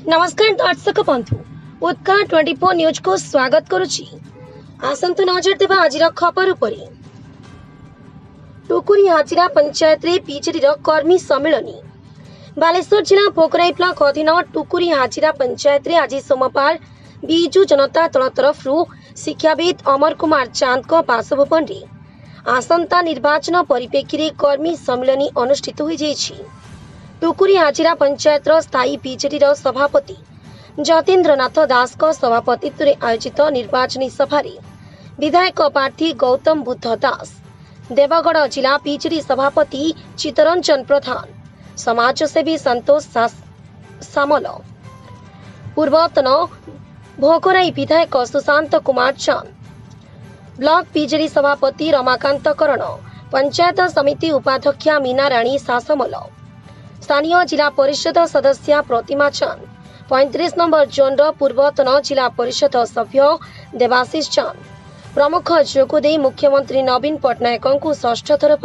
नमस्कार दर्शक बंधु उत्कल 24 न्यूज को स्वागत करुछि। आसंतु नजर देवा आज खबर उपर। टुकुरी हाजिरा पंचायत रे बीजेडी कर्मी सम्मेलन। बालेश्वर जिला भोकराई ब्लॉक अधीन टुकुरी हाजिरा पंचायत रे आज सोमवार बिजु जनता दल तरफ शिक्षाविद अमर कुमार चांद को बासभवन रे आसंता निर्वाचन परिप्रेक्षी कर्मी सम्मेलन अनुष्ठित हो जाइछि। टुकुरी हाजिरा पंचायत स्थायी बीजेडी सभापति जतीन्द्रनाथ दास को सभापतित्व में आयोजित निर्वाचनी सभा विधायक प्रार्थी गौतम बुद्ध दास, देवगढ़ जिला बीजेडी सभापति चित्तरंजन प्रधान, समाजसेवी संतोष सामल, पूर्वतन भोकराई विधायक सुशांत कुमार चांद, ब्लॉक बीजेडी सभापति रमाकांत करण, पंचायत समिति उपाध्यक्षा मीना राणी सासमल, स्थानीय जिला परिषद सदस्य प्रतिमा चांद, 35 नंबर जोन पूर्वतन जिला परिषद सभ्य देवाशीष चांद प्रमुख जोगदे मुख्यमंत्री नवीन पट्टनायक को षष्ठ थर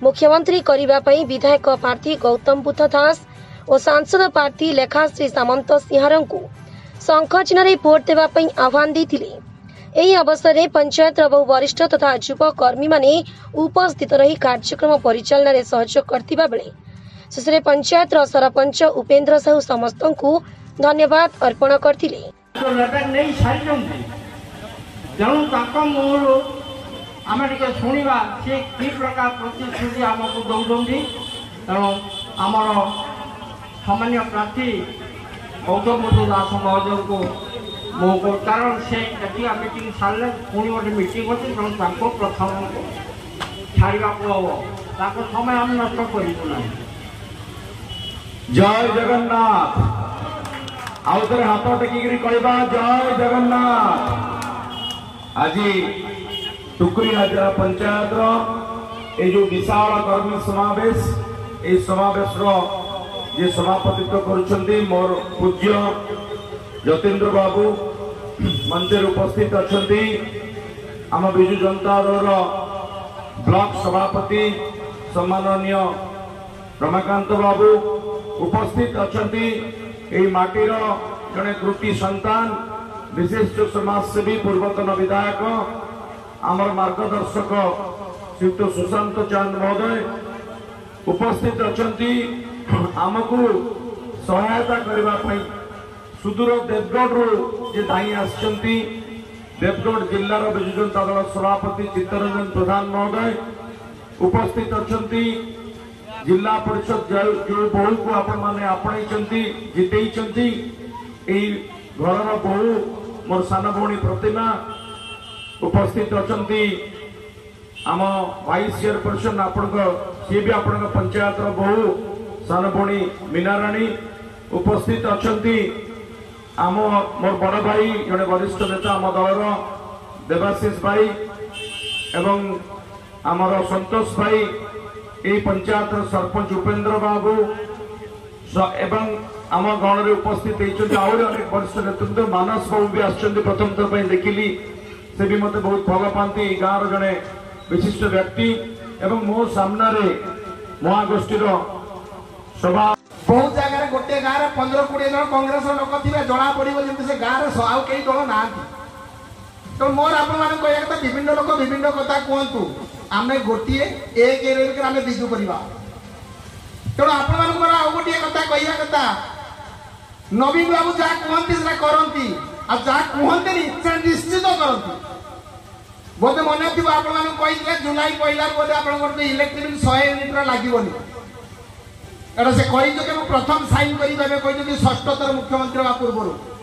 मुख्यमंत्री करने विधायक प्रार्थी गौतम बुद्ध दास और सांसद प्रार्थी लेखाश्री सामंत सिंहार को शंख चिन्ह भोट देवाई आह्वान देते। यही अवसर में पंचायत बहु वरिष्ठ तथा युव कर्मी माने उपस्थित रही कार्यक्रम परिचालन सहयोग करथिबा बेले शेष पंचायत सरपंच उपेन्द्र साहू समस्त को धन्यवाद अर्पण करते। सामान्य प्रार्थी गौतम बुद्ध दास महोदय को मो कारण से मीटिंग सारे पुणी गोटे मीटिंग अच्छे तेणु प्रथम छाड़ा हम समय आम नष्ट करूँ। जय जगन्नाथ। आउ थे हाथ टेकिक कहवा जय जगन्नाथ। आज टुकुरी हाजिरा पंचायत ये जो विशाल कर्मी समावेश ये समावेश जे सभापतित्व करुछंती मोर पूज्य जतीन्द्र बाबू मंच उपस्थित अछंती। आम बिजु जनता दल ब्लॉक सभापति सम्माननीय रमाकांत बाबू उपस्थित अछंती। एई माटीर जने कृति संतान विशिष्ट समाजसेवी पूर्वतन विधायक आमर मार्गदर्शक श्रीयुक्त सुशांत चांद महोदय उपस्थित अछंती। आमको सहायता करने सुदूर देवगढ़ जे दाई आसचंती देवगढ़ जिलार बिजु जनता दल सभापति चित्तरंजन प्रधान महोदय उपस्थित अछंती। जिला परिषद जो बहु को आपण माने आपणैचंती जितेइचंती एई घरर बहु मोर सान भौणी प्रतिमा उपस्थित अछंती। आम वाइस चेयरपर्सन आपण सी भी आपण पंचायत बहु सान भौणी मीना राणी उपस्थित अछंती। आम मोर बड़ भाई जड़े वरिष्ठ नेता आम दलर देवाशीष भाई एवं आमर संतोष भाई यही पंचायत सरपंच उपेन्द्र बाबू एवं आम गण में उपस्थित होती अनेक वरिष्ठ नेतृत्व मानस बाबू भी आसछंती प्रथम थर देखिली से भी मत बहुत भल पाती गाँव जड़े विशिष्ट व्यक्ति एवं मो सामने महागोष्ठी सभा बहुत जगह गोटे गाँव में 15-20 जन कांग्रेस लोक थे जना पड़ो जमी से गाँव में आउ कई दल ना। तो मोर आप कथा विभिन्न लोक विभिन्न कथा कहतु आम गोटे एक आम विजु करवा। तेणु आप गोटे कथा कहवा कथा नवीन बाबू जहाँ कहती से करती आ जहाँ कहते से निश्चित करती। बोधे मन थी आपते जुलाई पहला बोधे आप इलेक्ट्रिक 100 यूनिट लगे एटा से कही प्रथम साइन करें षष्ठ थर मुख्यमंत्री हवा पूर्व।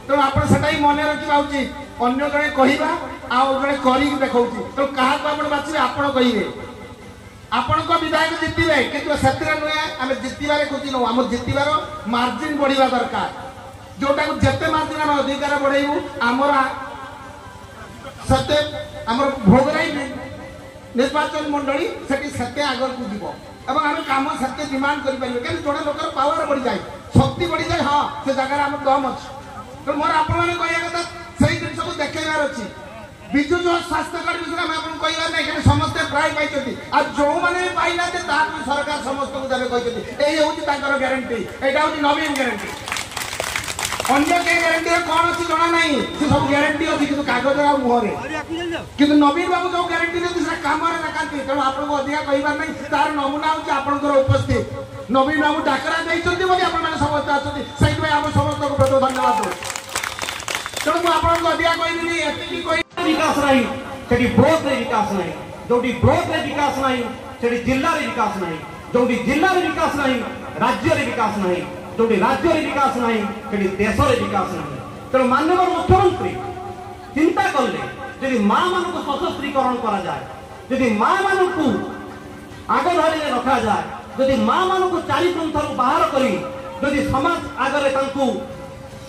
तेणु आप मन रखा उचित अन्य जड़े कहवा आउ जड़े कर देखा। तेणु क्या बाछे आपड़ कहे आपण विधायक जितने कि नुहे आम जितबार खोजी नौ आम जितबार मार्जिन बढ़ा दरकार जोटा को जिते मार्जिन आम अधिकार बढ़ेबू आमर आमर भोगराई निर्वाचन मंडली से आगे को जीव एवं आम कम से डिमांड करें कहीं जोड़े लोकर पावर बढ़ी जाए शक्ति बढ़ी जाए हाँ से जगह आम दम अच्छे। तो मोर आपको कथा से जिन को देखार अच्छी विजु जो स्वास्थ्य कार्ड विषय में आपको कहना नहीं समस्ते प्राय पाई आज जो मैंने पाई ना सरकार समस्त को देवे कहते यही हूँ ग्यारंटी यहाँ हूँ नवीन ग्यारंटी। अन्य के ग्यारंटी कौन अच्छी जना ना से सब ग्यारंटी अच्छी कि कागज आ मुहरे कि नवीन बाबू जो ग्यारंटी देते से काम देखाती तेणु आपको अधिका कहबार नहीं तार नमूना हूँ आपंकर उपस्थित नवीन बाबू डाकरा देते बोली आप समस्त आसमें आम समस्त को बहुत धन्यवाद दूँ तेणु मुझे आपको अधिका कहबिनी एति विकास नहीं सेठी ब्लॉक रे विकास नहीं जोटी ब्लॉक रे विकास नहीं सेठी जिल्ला रे विकास नहीं जोटी जिल्ला रे विकास नहीं राज्य रे विकास नहीं जोटी राज्य रे विकास नहीं सेठी देश रे विकास नहीं तेणु माननीय मुख्यमंत्री चिंता कले यदि माँ मान को सशस्त्रीकरण करा जाए यदि माँ मान को आग धारी रखा जाए यदि माँ मान को चारि पंथर बाहर करी यदि समाज आगे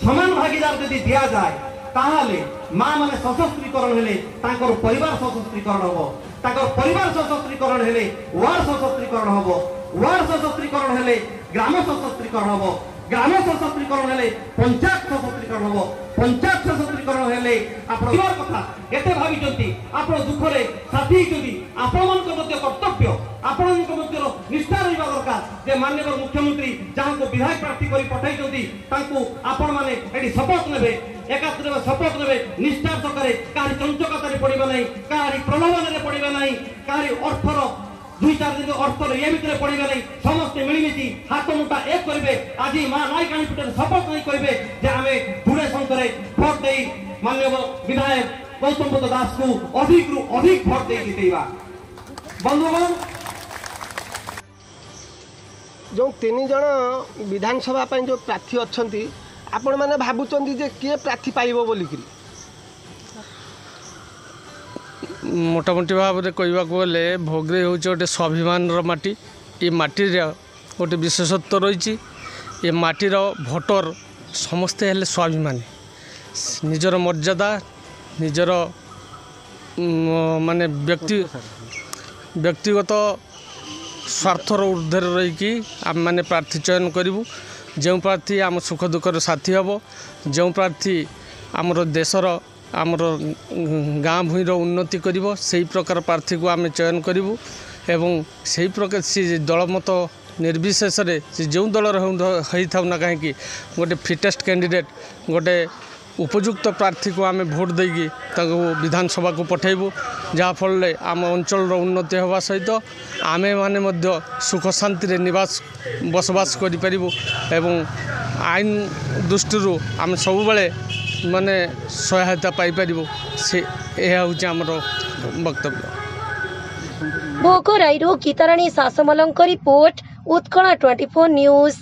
समान भागीदार यदि दि जाए ताहले माँ माने सशस्त्रीकरण हेले तांकर परिवार सशस्त्रीकरण हबो तांकर परिवार सशस्त्रीकरण हेले वार्ड सशस्त्रीकरण हबो वार्ड सशस्त्रीकरण हेले ग्राम सशस्त्रीकरण हबो ग्राम सशस्त्रीकरण हेले पंचायत सशस्त्रीकरण हबो पंचायत सशस्त्रीकरण हेले आपण परिवार कथा केते भाबिचंती आपण दुखरे साथी हेचंती आपण मन को मध्य कर्तव्य आपण मन को मध्य निष्ठा रहिबा दरकार जे माननीय मुख्यमंत्री जहां को विधायक प्रार्थी करी पठाइचंती तांको आपण माने एडी शपथ नेबे एकात्र शपथ नेबे निष्ठा सकारे काहरी चंचकतारे पड़िबा नहीं काहरी प्रलोभन पड़िबा नहीं काहरी अर्थर 2-4 दिन अर्थर ये भितर पड़िबा नहीं समस्त मिलमिशि हाथ मुठा एक करेंगे आज माँ नाई काणी पिटर शपथ नहीं करेंगे जे आम धूरे शंकर भोट दे माननीय विधायक गौतम बुद्ध दास को अधिक रु अधिक भोट दे जितेबा बंधुगण जो 3 जन विधानसभा जो प्रार्थी अच्छा आपण मैंने भावुं जे किए प्रार्थी पाइब बोलिकी मोटामोटी भाव में कहवाक गले भोगरे हूँ गोटे स्वाभिमान माटी ये माटी गोटे विशेषत्व रही ये माटीर भोटर समस्ते हेले स्वाभिमानी निजर मर्यादा निजर माने व्यक्तिगत स्वार्थर ऊर्ध्वर रहीकि आम मैंने प्रार्थी चयन करूँ जो प्रार्थी आम सुख दुखर साथी हम जो प्रार्थी आमर देशर आमर गाँ भूईर उन्नति करिवो सेही प्रकार प्रार्थी को आम चयन करूँ एवं से प्रकार सी दलमत निर्विशेष जो दलर होता ना कहीं गोटे फिटेस्ट कैंडिडेट गोटे उपयुक्त प्रार्थी को आम भोट देगी विधानसभा को पठेबू जहाँफल आम अंचल उन्नति होगा सहित आमे माने सुख शांति निवास बसवास करूँ एवं आईन दृष्टि आम सब माने सहायता पाइपर से यह हूँ आमर वक्तव्य। भोकराईरू गीताराणी सासमलंक रिपोर्ट उत्कल 24 न्यूज।